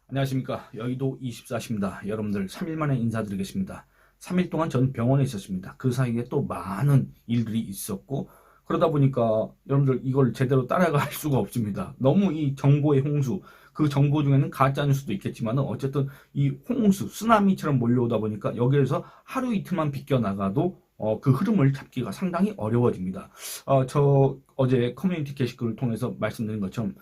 안녕하십니까. 여의도 24시입니다. 여러분들 3일 만에 인사드리겠습니다. 3일 동안 전 병원에 있었습니다. 그 사이에 또 많은 일들이 있었고, 그러다 보니까 여러분들 이걸 제대로 따라갈 수가 없습니다. 너무 이 정보의 홍수, 그 정보 중에는 가짜 뉴스도 있겠지만 어쨌든 이 홍수, 쓰나미처럼 몰려오다 보니까 여기에서 하루 이틀만 비껴나가도 그 흐름을 잡기가 상당히 어려워집니다. 저 어제 커뮤니티 게시글을 통해서 말씀드린 것처럼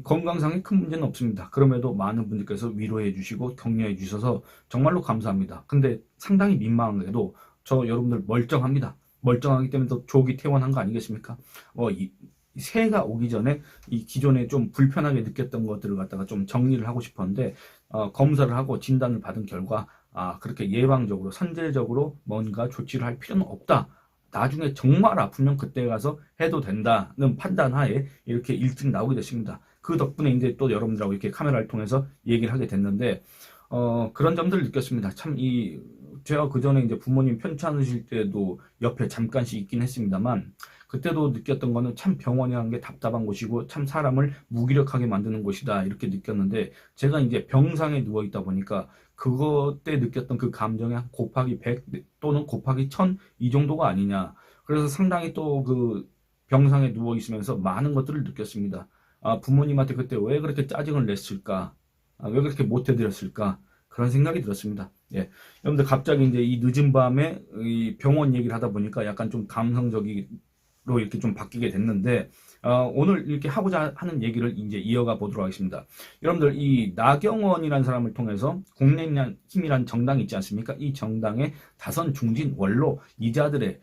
건강상에 큰 문제는 없습니다. 그럼에도 많은 분들께서 위로해 주시고 격려해 주셔서 정말로 감사합니다. 근데 상당히 민망한 게도 저 여러분들 멀쩡합니다. 멀쩡하기 때문에 더 조기 퇴원한 거 아니겠습니까? 새해가 오기 전에 이 기존에 좀 불편하게 느꼈던 것들을 갖다가 좀 정리를 하고 싶었는데 검사를 하고 진단을 받은 결과 그렇게 예방적으로 선제적으로 뭔가 조치를 할 필요는 없다. 나중에 정말 아프면 그때 가서 해도 된다는 판단하에 이렇게 일찍 나오게 됐습니다. 그 덕분에 이제 또 여러분들하고 이렇게 카메라를 통해서 얘기를 하게 됐는데 그런 점들을 느꼈습니다. 참 제가 그 전에 이제 부모님 편찮으실 때도 옆에 잠깐씩 있긴 했습니다만 그때도 느꼈던 거는 참 병원이라는 게 답답한 곳이고 참 사람을 무기력하게 만드는 곳이다 이렇게 느꼈는데 제가 이제 병상에 누워 있다 보니까 그것 때 느꼈던 그 감정이 한 곱하기 100 또는 곱하기 1000 이 정도가 아니냐. 그래서 상당히 또 그 병상에 누워 있으면서 많은 것들을 느꼈습니다. 부모님한테 그때 왜 그렇게 짜증을 냈을까? 왜 그렇게 못 해드렸을까? 그런 생각이 들었습니다. 예. 여러분들 갑자기 이제 이 늦은 밤에 이 병원 얘기를 하다 보니까 약간 좀 감성적으로 이렇게 좀 바뀌게 됐는데 오늘 이렇게 하고자 하는 얘기를 이제 이어가 보도록 하겠습니다. 여러분들 이 나경원이라는 사람을 통해서 국민의힘이라는 정당이 있지 않습니까? 이 정당의 다선 중진 원로 이자들의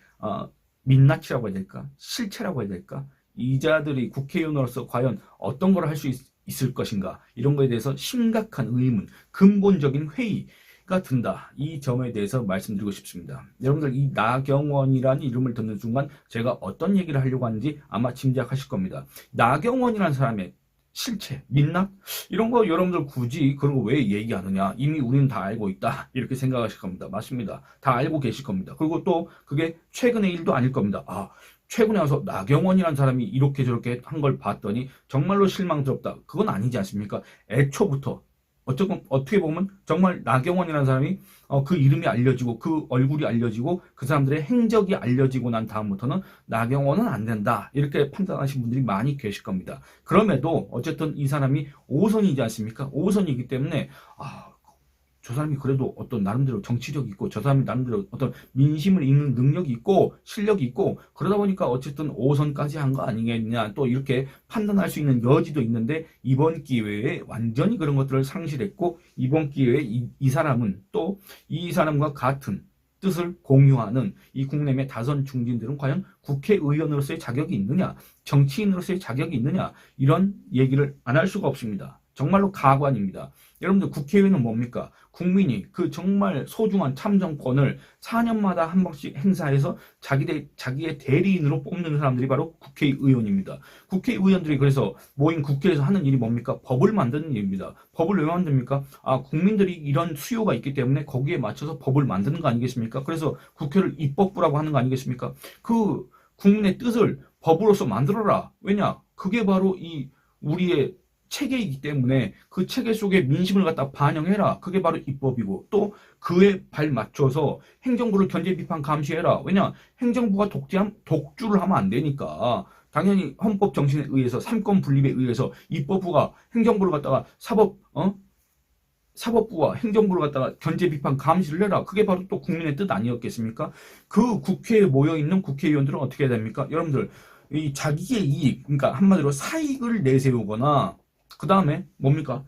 민낯이라고 해야 될까? 실체라고 해야 될까? 이자들이 국회의원으로서 과연 어떤 걸 할 수 있을 것인가? 이런 거에 대해서 심각한 의문, 근본적인 회의가 든다. 이 점에 대해서 말씀드리고 싶습니다. 여러분들 이 나경원이라는 이름을 듣는 순간 제가 어떤 얘기를 하려고 하는지 아마 짐작하실 겁니다. 나경원이라는 사람의 실체, 민낯? 이런 거 여러분들 굳이 그런 거 왜 얘기하느냐? 이미 우리는 다 알고 있다. 이렇게 생각하실 겁니다. 맞습니다. 다 알고 계실 겁니다. 그리고 또 그게 최근의 일도 아닐 겁니다. 최근에 와서 나경원이라는 사람이 이렇게 저렇게 한 걸 봤더니 정말로 실망스럽다. 그건 아니지 않습니까? 애초부터 어떻게 보면 정말 나경원이라는 사람이 그 이름이 알려지고 그 얼굴이 알려지고 그 사람들의 행적이 알려지고 난 다음부터는 나경원은 안 된다. 이렇게 판단하신 분들이 많이 계실 겁니다. 그럼에도 어쨌든 이 사람이 5선이지 않습니까? 5선이기 때문에 저 사람이 그래도 어떤 나름대로 정치력이 있고 저 사람이 나름대로 어떤 민심을 읽는 능력이 있고 실력이 있고 그러다 보니까 어쨌든 5선까지 한 거 아니겠냐 또 이렇게 판단할 수 있는 여지도 있는데 이번 기회에 완전히 그런 것들을 상실했고 이번 기회에 이 사람은 또 이 사람과 같은 뜻을 공유하는 이 국내의 다선 중진들은 과연 국회의원으로서의 자격이 있느냐 정치인으로서의 자격이 있느냐 이런 얘기를 안 할 수가 없습니다. 정말로 가관입니다. 여러분들 국회의원은 뭡니까? 국민이 그 정말 소중한 참정권을 4년마다 한 번씩 행사해서 자기의 대리인으로 뽑는 사람들이 바로 국회의원입니다. 국회의원들이 그래서 모인 국회에서 하는 일이 뭡니까? 법을 만드는 일입니다. 법을 왜 만듭니까? 국민들이 이런 수요가 있기 때문에 거기에 맞춰서 법을 만드는 거 아니겠습니까? 그래서 국회를 입법부라고 하는 거 아니겠습니까? 그 국민의 뜻을 법으로서 만들어라. 왜냐? 그게 바로 이 우리의 체계이기 때문에 그 체계 속에 민심을 갖다 반영해라. 그게 바로 입법이고 또 그에 발맞춰서 행정부를 견제 비판 감시해라. 왜냐? 행정부가 독주를 하면 안 되니까 당연히 헌법 정신에 의해서 삼권 분립에 의해서 입법부가 행정부를 갖다가 사법부와 행정부를 갖다가 견제 비판 감시를 해라. 그게 바로 또 국민의 뜻 아니었겠습니까? 그 국회에 모여 있는 국회의원들은 어떻게 해야 됩니까? 여러분들 이 자기의 이익, 그러니까 한마디로 사익을 내세우거나 그 다음에 뭡니까?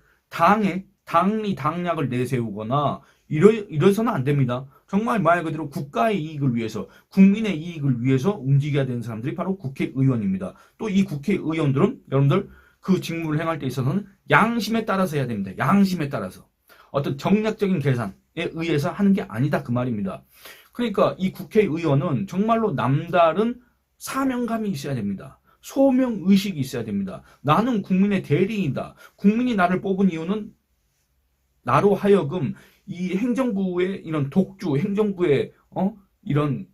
당리당략을 내세우거나 이래서는 안 됩니다. 정말 말 그대로 국가의 이익을 위해서 국민의 이익을 위해서 움직여야 되는 사람들이 바로 국회의원입니다. 또 이 국회의원들은 여러분들 그 직무를 행할 때 있어서는 양심에 따라서 해야 됩니다. 양심에 따라서 어떤 정략적인 계산에 의해서 하는 게 아니다 그 말입니다. 그러니까 이 국회의원은 정말로 남다른 사명감이 있어야 됩니다. 소명의식이 있어야 됩니다. 나는 국민의 대리인이다. 국민이 나를 뽑은 이유는 나로 하여금 이 행정부의 이런 독주, 행정부의 이런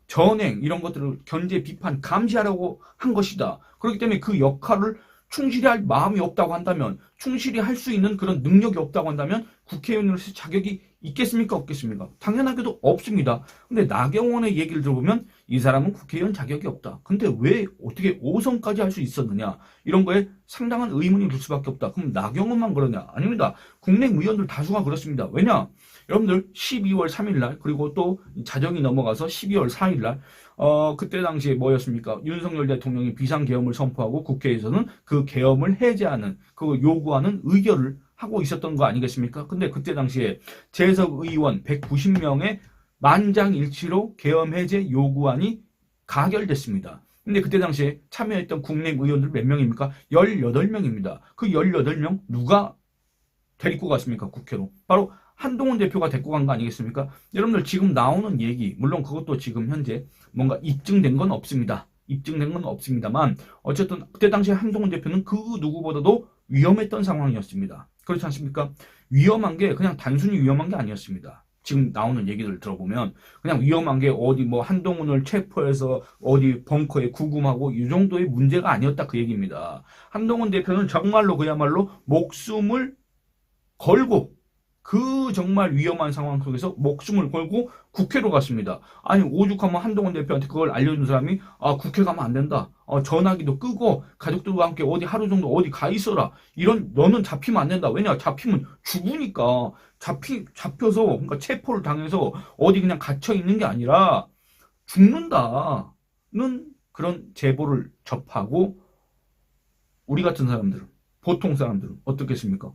전행 이런 것들을 견제, 비판, 감시하라고 한 것이다. 그렇기 때문에 그 역할을 충실히 할 마음이 없다고 한다면, 충실히 할 수 있는 그런 능력이 없다고 한다면 국회의원으로서 자격이 있겠습니까? 없겠습니까? 당연하게도 없습니다. 근데 나경원의 얘기를 들어보면 이 사람은 국회의원 자격이 없다. 근데 왜 어떻게 5선까지 할 수 있었느냐? 이런 거에 상당한 의문이 들 수밖에 없다. 그럼 나경원만 그러냐? 아닙니다. 국내 의원들 다수가 그렇습니다. 왜냐? 여러분들 12월 3일 날 그리고 또 자정이 넘어가서 12월 4일 날 그때 당시에 뭐였습니까? 윤석열 대통령이 비상계엄을 선포하고 국회에서는 그 계엄을 해제하는 그 요구하는 의결을 하고 있었던 거 아니겠습니까? 근데 그때 당시에 재석 의원 190명의 만장일치로 계엄 해제 요구안이 가결됐습니다. 근데 그때 당시에 참여했던 국내 의원들 몇 명입니까? 18명입니다. 그 18명 누가 데리고 갔습니까? 국회로. 바로 한동훈 대표가 데리고 간 거 아니겠습니까? 여러분들 지금 나오는 얘기, 물론 그것도 지금 현재 뭔가 입증된 건 없습니다. 입증된 건 없습니다만 어쨌든 그때 당시에 한동훈 대표는 그 누구보다도 위험했던 상황이었습니다. 그렇지 않습니까? 위험한 게 그냥 단순히 위험한 게 아니었습니다. 지금 나오는 얘기를 들어보면 그냥 위험한 게 어디 뭐 한동훈을 체포해서 어디 벙커에 구금하고 이 정도의 문제가 아니었다 그 얘기입니다. 한동훈 대표는 정말로 그야말로 목숨을 걸고 그 정말 위험한 상황 속에서 목숨을 걸고 국회로 갔습니다. 아니 오죽하면 한동훈 대표한테 그걸 알려준 사람이 국회 가면 안 된다. 전화기도 끄고 가족들과 함께 어디 하루 정도 어디 가 있어라. 이런 너는 잡히면 안 된다. 왜냐 잡히면 죽으니까 잡혀서 그러니까 체포를 당해서 어디 그냥 갇혀 있는 게 아니라 죽는다는 그런 제보를 접하고 우리 같은 사람들은 보통 사람들은 어떻겠습니까?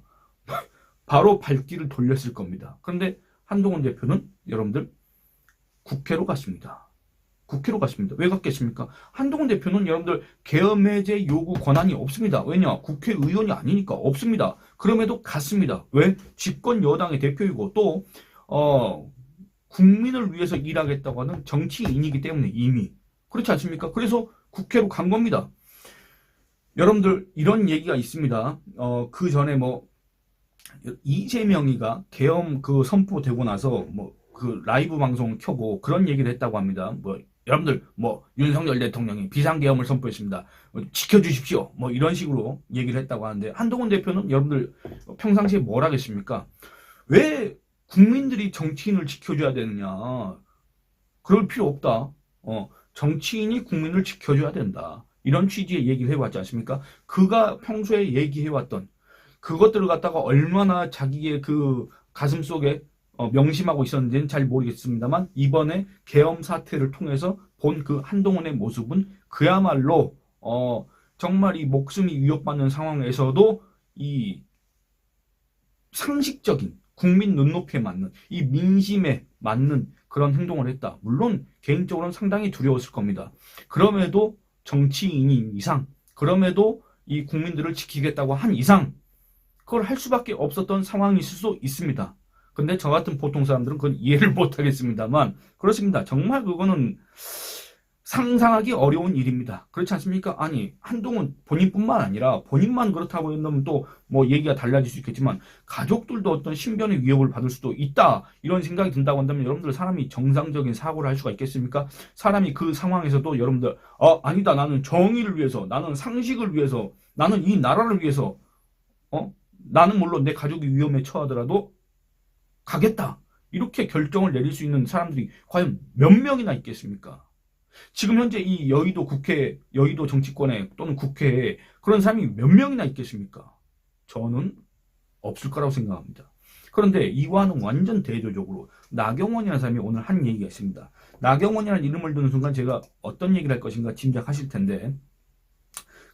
바로 발길을 돌렸을 겁니다. 그런데 한동훈 대표는 여러분들 국회로 갔습니다. 국회로 갔습니다. 왜 갔겠습니까? 한동훈 대표는 여러분들 계엄 해제 요구 권한이 없습니다. 왜냐? 국회의원이 아니니까 없습니다. 그럼에도 갔습니다. 왜? 집권 여당의 대표이고 또 국민을 위해서 일하겠다고 하는 정치인이기 때문에 이미 그렇지 않습니까? 그래서 국회로 간 겁니다. 여러분들 이런 얘기가 있습니다. 그 전에 뭐 이재명이가 계엄 그 선포되고 나서 뭐 그 라이브 방송 켜고 그런 얘기를 했다고 합니다. 뭐 여러분들 뭐 윤석열 대통령이 비상계엄을 선포했습니다. 지켜주십시오. 뭐 이런 식으로 얘기를 했다고 하는데 한동훈 대표는 여러분들 평상시에 뭘 하겠습니까? 왜 국민들이 정치인을 지켜줘야 되느냐? 그럴 필요 없다. 정치인이 국민을 지켜줘야 된다. 이런 취지의 얘기를 해왔지 않습니까? 그가 평소에 얘기해왔던 그것들을 갖다가 얼마나 자기의 그 가슴 속에 명심하고 있었는지는 잘 모르겠습니다만 이번에 계엄 사태를 통해서 본 그 한동훈의 모습은 그야말로 정말 이 목숨이 위협받는 상황에서도 이 상식적인 국민 눈높이에 맞는 이 민심에 맞는 그런 행동을 했다. 물론 개인적으로는 상당히 두려웠을 겁니다. 그럼에도 정치인인 이상, 그럼에도 이 국민들을 지키겠다고 한 이상 그걸 할 수밖에 없었던 상황일 수도 있습니다. 근데 저 같은 보통 사람들은 그건 이해를 못 하겠습니다만 그렇습니다. 정말 그거는 상상하기 어려운 일입니다. 그렇지 않습니까? 아니 한동훈 본인뿐만 아니라 본인만 그렇다고 한다면 또 뭐 얘기가 달라질 수 있겠지만 가족들도 어떤 신변의 위협을 받을 수도 있다 이런 생각이 든다고 한다면 여러분들 사람이 정상적인 사고를 할 수가 있겠습니까? 사람이 그 상황에서도 여러분들 아니다 나는 정의를 위해서 나는 상식을 위해서 나는 이 나라를 위해서 나는 물론 내 가족이 위험에 처하더라도 가겠다. 이렇게 결정을 내릴 수 있는 사람들이 과연 몇 명이나 있겠습니까? 지금 현재 이 여의도 국회, 여의도 정치권에 또는 국회에 그런 사람이 몇 명이나 있겠습니까? 저는 없을 거라고 생각합니다. 그런데 이와는 완전 대조적으로 나경원이라는 사람이 오늘 한 얘기가 있습니다. 나경원이라는 이름을 듣는 순간 제가 어떤 얘기를 할 것인가 짐작하실 텐데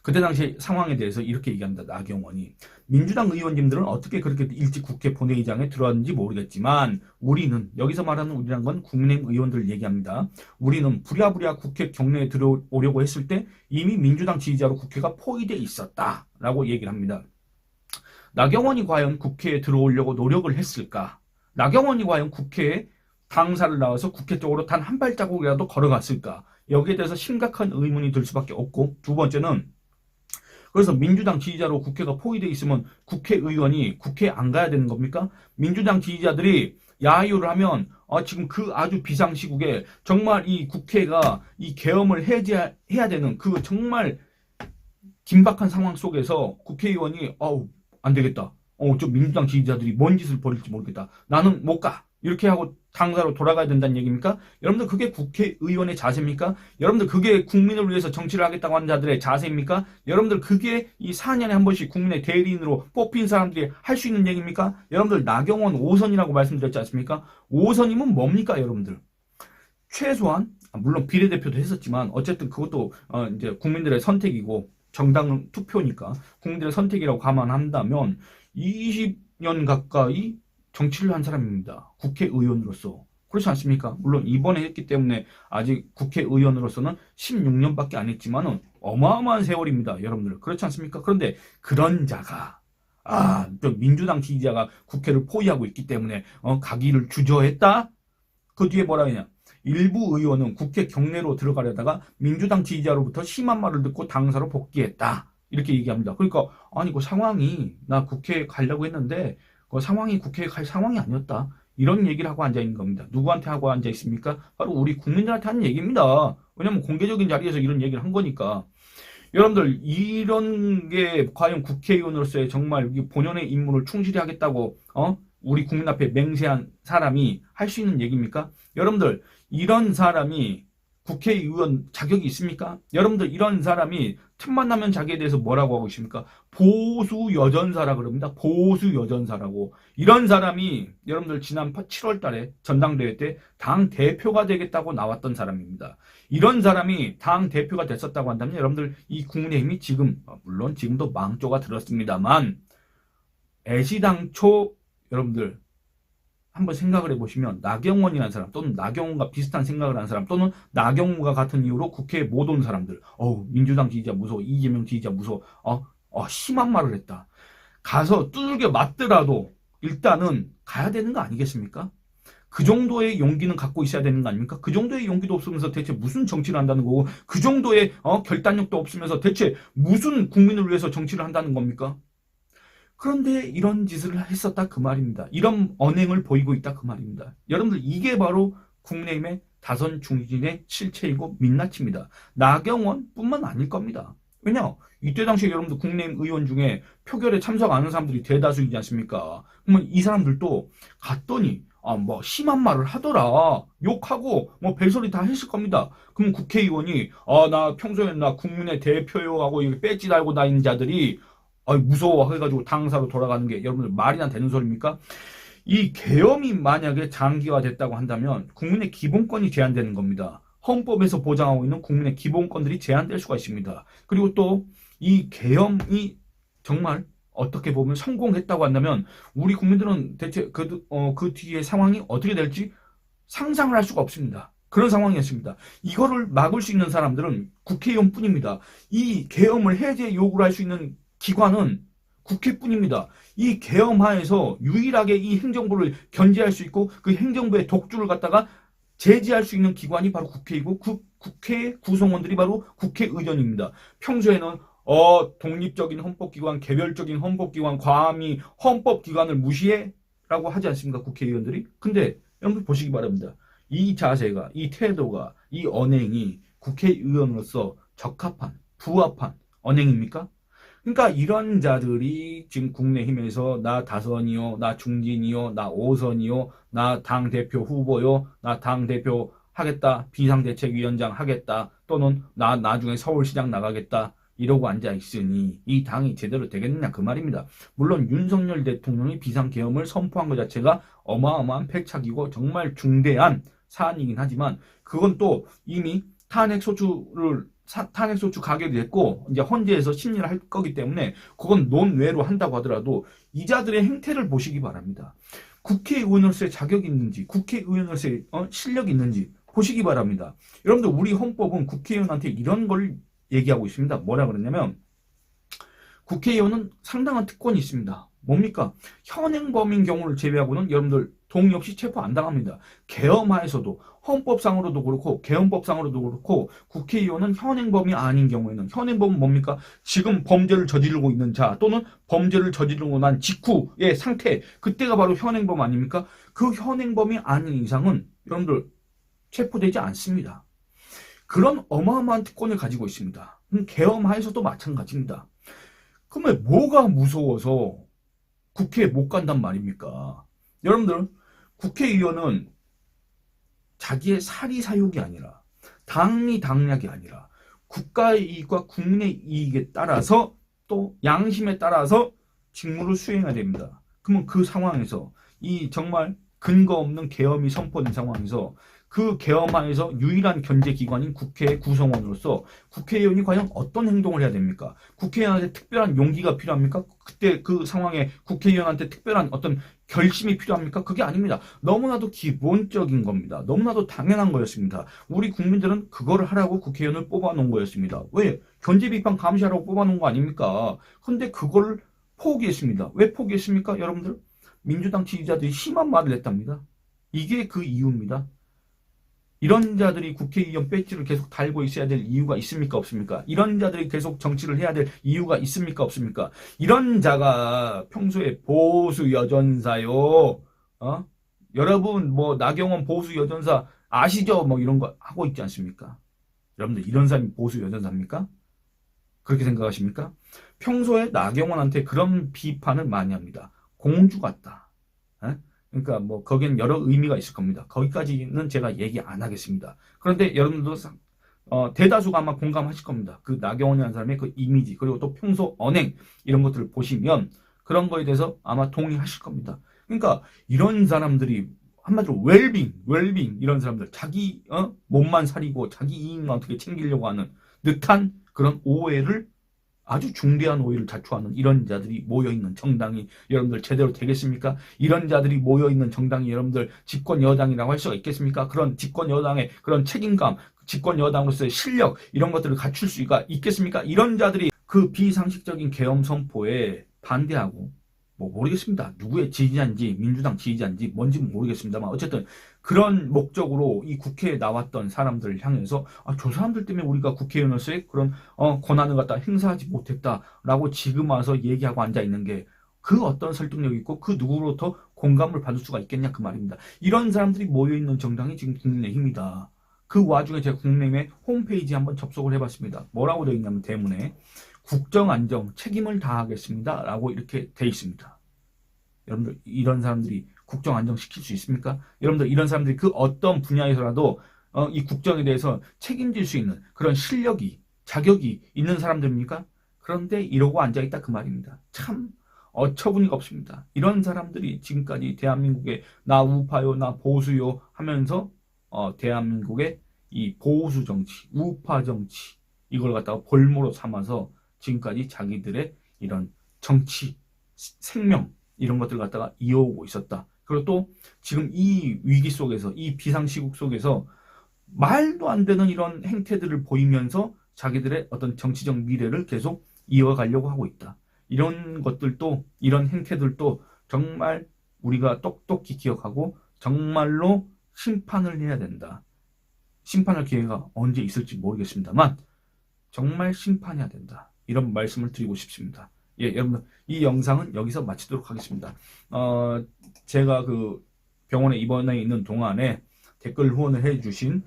그때 당시 상황에 대해서 이렇게 얘기합니다. 나경원이 민주당 의원님들은 어떻게 그렇게 일찍 국회 본회의장에 들어왔는지 모르겠지만 우리는 여기서 말하는 우리란 건 국민의힘 의원들 얘기합니다. 우리는 부랴부랴 국회 경내에 들어오려고 했을 때 이미 민주당 지지자로 국회가 포위돼 있었다라고 얘기를 합니다. 나경원이 과연 국회에 들어오려고 노력을 했을까? 나경원이 과연 국회에 당사를 나와서 국회 쪽으로 단 한 발자국이라도 걸어갔을까? 여기에 대해서 심각한 의문이 들 수밖에 없고 두 번째는 그래서 민주당 지지자로 국회가 포위되어 있으면 국회의원이 국회에 안 가야 되는 겁니까? 민주당 지지자들이 야유를 하면 지금 그 아주 비상시국에 정말 이 국회가 이 계엄을 해제해야 되는 그 정말 긴박한 상황 속에서 국회의원이 안 되겠다. 저 민주당 지지자들이 뭔 짓을 벌일지 모르겠다. 나는 못 가. 이렇게 하고 당사로 돌아가야 된다는 얘기입니까? 여러분들 그게 국회의원의 자세입니까? 여러분들 그게 국민을 위해서 정치를 하겠다고 하는 자들의 자세입니까? 여러분들 그게 이 4년에 한 번씩 국민의 대리인으로 뽑힌 사람들이 할 수 있는 얘기입니까? 여러분들 나경원 5선이라고 말씀드렸지 않습니까? 5선이면 뭡니까 여러분들? 최소한 물론 비례대표도 했었지만 어쨌든 그것도 이제 국민들의 선택이고 정당 투표니까 국민들의 선택이라고 감안한다면 20년 가까이 정치를 한 사람입니다. 국회의원으로서. 그렇지 않습니까? 물론 이번에 했기 때문에 아직 국회의원으로서는 16년밖에 안 했지만은 어마어마한 세월입니다. 여러분들. 그렇지 않습니까? 그런데 그런 자가 또 민주당 지지자가 국회를 포위하고 있기 때문에 가기를 주저했다? 그 뒤에 뭐라 하냐? 일부 의원은 국회 경내로 들어가려다가 민주당 지지자로부터 심한 말을 듣고 당사로 복귀했다. 이렇게 얘기합니다. 그러니까 아니 그 상황이 나 국회에 가려고 했는데 그 상황이 국회에 갈 상황이 아니었다. 이런 얘기를 하고 앉아 있는 겁니다. 누구한테 하고 앉아 있습니까? 바로 우리 국민들한테 하는 얘기입니다. 왜냐면 공개적인 자리에서 이런 얘기를 한 거니까. 여러분들 이런 게 과연 국회의원으로서의 정말 본연의 임무를 충실히 하겠다고 우리 국민 앞에 맹세한 사람이 할 수 있는 얘기입니까? 여러분들 이런 사람이 국회의원 자격이 있습니까? 여러분들 이런 사람이 틈만 나면 자기에 대해서 뭐라고 하고 있습니까? 보수 여전사라 그럽니다. 보수 여전사라고. 이런 사람이 여러분들 지난 7월 달에 전당대회 때 당 대표가 되겠다고 나왔던 사람입니다. 이런 사람이 당 대표가 됐었다고 한다면 여러분들 이 국민의힘이 지금 물론 지금도 망조가 들었습니다만 애시당초 여러분들 한번 생각을 해보시면 나경원이라는 사람 또는 나경원과 비슷한 생각을 하는 사람 또는 나경원과 같은 이유로 국회에 못 온 사람들 민주당 지지자 무서워 이재명 지지자 무서워 심한 말을 했다. 가서 두들겨 맞더라도 일단은 가야 되는 거 아니겠습니까? 그 정도의 용기는 갖고 있어야 되는 거 아닙니까? 그 정도의 용기도 없으면서 대체 무슨 정치를 한다는 거고 그 정도의 결단력도 없으면서 대체 무슨 국민을 위해서 정치를 한다는 겁니까? 그런데 이런 짓을 했었다 그 말입니다. 이런 언행을 보이고 있다 그 말입니다. 여러분들 이게 바로 국민의힘의 다선 중진의 실체이고 민낯입니다. 나경원뿐만 아닐 겁니다. 왜냐? 이때 당시에 여러분들 국민의힘 의원 중에 표결에 참석 안 하는 사람들이 대다수이지 않습니까? 그러면 이 사람들도 갔더니 심한 말을 하더라. 욕하고 별소리 다 했을 겁니다. 그럼 국회의원이 나 평소에 나 국민의 대표요 하고 여기 배지 달고 다니는 자들이 무서워 해가지고 당사로 돌아가는 게 여러분들 말이나 되는 소리입니까? 이 계엄이 만약에 장기화됐다고 한다면 국민의 기본권이 제한되는 겁니다. 헌법에서 보장하고 있는 국민의 기본권들이 제한될 수가 있습니다. 그리고 또 이 계엄이 정말 어떻게 보면 성공했다고 한다면 우리 국민들은 대체 그 뒤에 상황이 어떻게 될지 상상을 할 수가 없습니다. 그런 상황이었습니다. 이거를 막을 수 있는 사람들은 국회의원뿐입니다. 이 계엄을 해제 요구를 할 수 있는 기관은 국회뿐입니다. 이 계엄하에서 유일하게 이 행정부를 견제할 수 있고 그 행정부의 독주를 갖다가 제지할 수 있는 기관이 바로 국회이고 그 국회 구성원들이 바로 국회의원입니다. 평소에는 독립적인 헌법기관, 개별적인 헌법기관, 과감히 헌법기관을 무시해? 라고 하지 않습니까? 국회의원들이. 근데 여러분 보시기 바랍니다. 이 자세가, 이 태도가, 이 언행이 국회의원으로서 적합한, 부합한 언행입니까? 그러니까 이런 자들이 지금 국민의힘에서 나 다선이요, 나 중진이요, 나 5선이요, 나 당대표 후보요, 나 당대표 하겠다, 비상대책위원장 하겠다, 또는 나 나중에 서울시장 나가겠다 이러고 앉아있으니 이 당이 제대로 되겠느냐 그 말입니다. 물론 윤석열 대통령이 비상계엄을 선포한 것 자체가 어마어마한 패착이고 정말 중대한 사안이긴 하지만 그건 또 이미 탄핵소추 가결이 됐고 이제 헌재에서 심리를 할 거기 때문에 그건 논외로 한다고 하더라도 이 자들의 행태를 보시기 바랍니다. 국회의원으로서의 자격이 있는지 국회의원으로서의 실력이 있는지 보시기 바랍니다. 여러분들 우리 헌법은 국회의원한테 이런 걸 얘기하고 있습니다. 뭐라 그러냐면 국회의원은 상당한 특권이 있습니다. 뭡니까? 현행범인 경우를 제외하고는 여러분들 동의 없이 체포 안 당합니다. 계엄하에서도 헌법상으로도 그렇고 계엄법상으로도 그렇고 국회의원은 현행범이 아닌 경우에는 현행범은 뭡니까? 지금 범죄를 저지르고 있는 자 또는 범죄를 저지르고 난 직후의 상태 그때가 바로 현행범 아닙니까? 그 현행범이 아닌 이상은 여러분들 체포되지 않습니다. 그런 어마어마한 특권을 가지고 있습니다. 계엄하에서도 마찬가지입니다. 그러면 뭐가 무서워서 국회에 못 간단 말입니까? 여러분들, 국회의원은 자기의 사리사욕이 아니라, 당리당략이 아니라 국가의 이익과 국민의 이익에 따라서 또 양심에 따라서 직무를 수행해야 됩니다. 그러면 그 상황에서 이 정말 근거 없는 계엄이 선포된 상황에서 그 계엄하에서 유일한 견제기관인 국회의 구성원으로서 국회의원이 과연 어떤 행동을 해야 됩니까? 국회의원한테 특별한 용기가 필요합니까? 그때 그 상황에 국회의원한테 특별한 어떤 결심이 필요합니까? 그게 아닙니다. 너무나도 기본적인 겁니다. 너무나도 당연한 거였습니다. 우리 국민들은 그거를 하라고 국회의원을 뽑아놓은 거였습니다. 왜? 견제비판 감시하라고 뽑아놓은 거 아닙니까? 근데 그걸 포기했습니다. 왜 포기했습니까? 여러분들? 민주당 지지자들이 심한 말을 했답니다. 이게 그 이유입니다. 이런 자들이 국회의원 배지를 계속 달고 있어야 될 이유가 있습니까? 없습니까? 이런 자들이 계속 정치를 해야 될 이유가 있습니까? 없습니까? 이런 자가 평소에 보수 여전사요. 여러분 뭐 나경원 보수 여전사 아시죠? 뭐 이런 거 하고 있지 않습니까? 여러분들 이런 사람이 보수 여전사입니까? 그렇게 생각하십니까? 평소에 나경원한테 그런 비판을 많이 합니다. 공주 같다. 그러니까 뭐 거기엔 여러 의미가 있을 겁니다. 거기까지는 제가 얘기 안 하겠습니다. 그런데 여러분들도 대다수가 아마 공감하실 겁니다. 그 나경원이라는 사람의 그 이미지 그리고 또 평소 언행 이런 것들을 보시면 그런 거에 대해서 아마 동의하실 겁니다. 그러니까 이런 사람들이 한마디로 웰빙 이런 사람들 자기 몸만 사리고 자기 이익만 어떻게 챙기려고 하는 듯한 그런 오해를 아주 중대한 오해를 자초하는 이런 자들이 모여있는 정당이 여러분들 제대로 되겠습니까? 이런 자들이 모여있는 정당이 여러분들 집권 여당이라고 할 수가 있겠습니까? 그런 집권 여당의 그런 책임감, 집권 여당으로서의 실력 이런 것들을 갖출 수가 있겠습니까? 이런 자들이 그 비상식적인 계엄 선포에 반대하고 뭐 모르겠습니다. 누구의 지지자인지 민주당 지지자인지 뭔지 모르겠습니다만 어쨌든 그런 목적으로 이 국회에 나왔던 사람들을 향해서 저 사람들 때문에 우리가 국회의원으로서의 그런 권한을 갖다 행사하지 못했다라고 지금 와서 얘기하고 앉아 있는 게 그 어떤 설득력이 있고 그 누구로부터 공감을 받을 수가 있겠냐 그 말입니다. 이런 사람들이 모여있는 정당이 지금 국민의힘이다. 그 와중에 제가 국민의힘의 홈페이지에 한번 접속을 해봤습니다. 뭐라고 되어 있냐면 대문에 국정안정 책임을 다하겠습니다. 라고 이렇게 돼 있습니다. 여러분들 이런 사람들이 국정안정 시킬 수 있습니까? 여러분들 이런 사람들이 그 어떤 분야에서라도 이 국정에 대해서 책임질 수 있는 그런 실력이 자격이 있는 사람들입니까? 그런데 이러고 앉아있다 그 말입니다. 참 어처구니가 없습니다. 이런 사람들이 지금까지 대한민국에 나 우파요 나 보수요 하면서 대한민국의 이 보수 정치 우파 정치 이걸 갖다가 볼모로 삼아서 지금까지 자기들의 이런 정치, 생명 이런 것들을 갖다가 이어오고 있었다. 그리고 또 지금 이 위기 속에서 이 비상시국 속에서 말도 안 되는 이런 행태들을 보이면서 자기들의 어떤 정치적 미래를 계속 이어가려고 하고 있다. 이런 것들도 이런 행태들도 정말 우리가 똑똑히 기억하고 정말로 심판을 해야 된다. 심판할 기회가 언제 있을지 모르겠습니다만 정말 심판해야 된다. 이런 말씀을 드리고 싶습니다. 예, 여러분 이 영상은 여기서 마치도록 하겠습니다. 제가 그 병원에 입원해 있는 동안에 댓글 후원을 해주신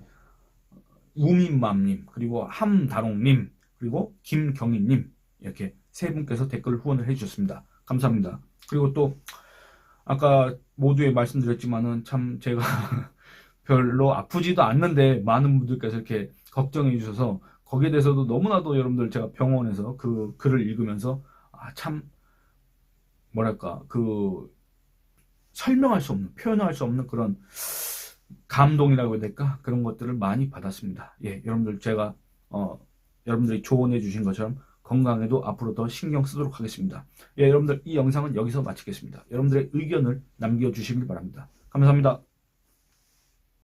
우민맘님 그리고 함다롱님 그리고 김경희님 이렇게 세 분께서 댓글 후원을 해주셨습니다. 감사합니다. 그리고 또 아까 모두에 말씀드렸지만은 참 제가 별로 아프지도 않는데 많은 분들께서 이렇게 걱정해 주셔서 거기에 대해서도 너무나도 여러분들 제가 병원에서 그 글을 읽으면서 참 뭐랄까 그 설명할 수 없는 표현할 수 없는 그런 감동이라고 해야 될까 그런 것들을 많이 받았습니다. 예, 여러분들 제가 여러분들이 조언해 주신 것처럼 건강에도 앞으로 더 신경 쓰도록 하겠습니다. 예, 여러분들 이 영상은 여기서 마치겠습니다. 여러분들의 의견을 남겨주시길 바랍니다. 감사합니다.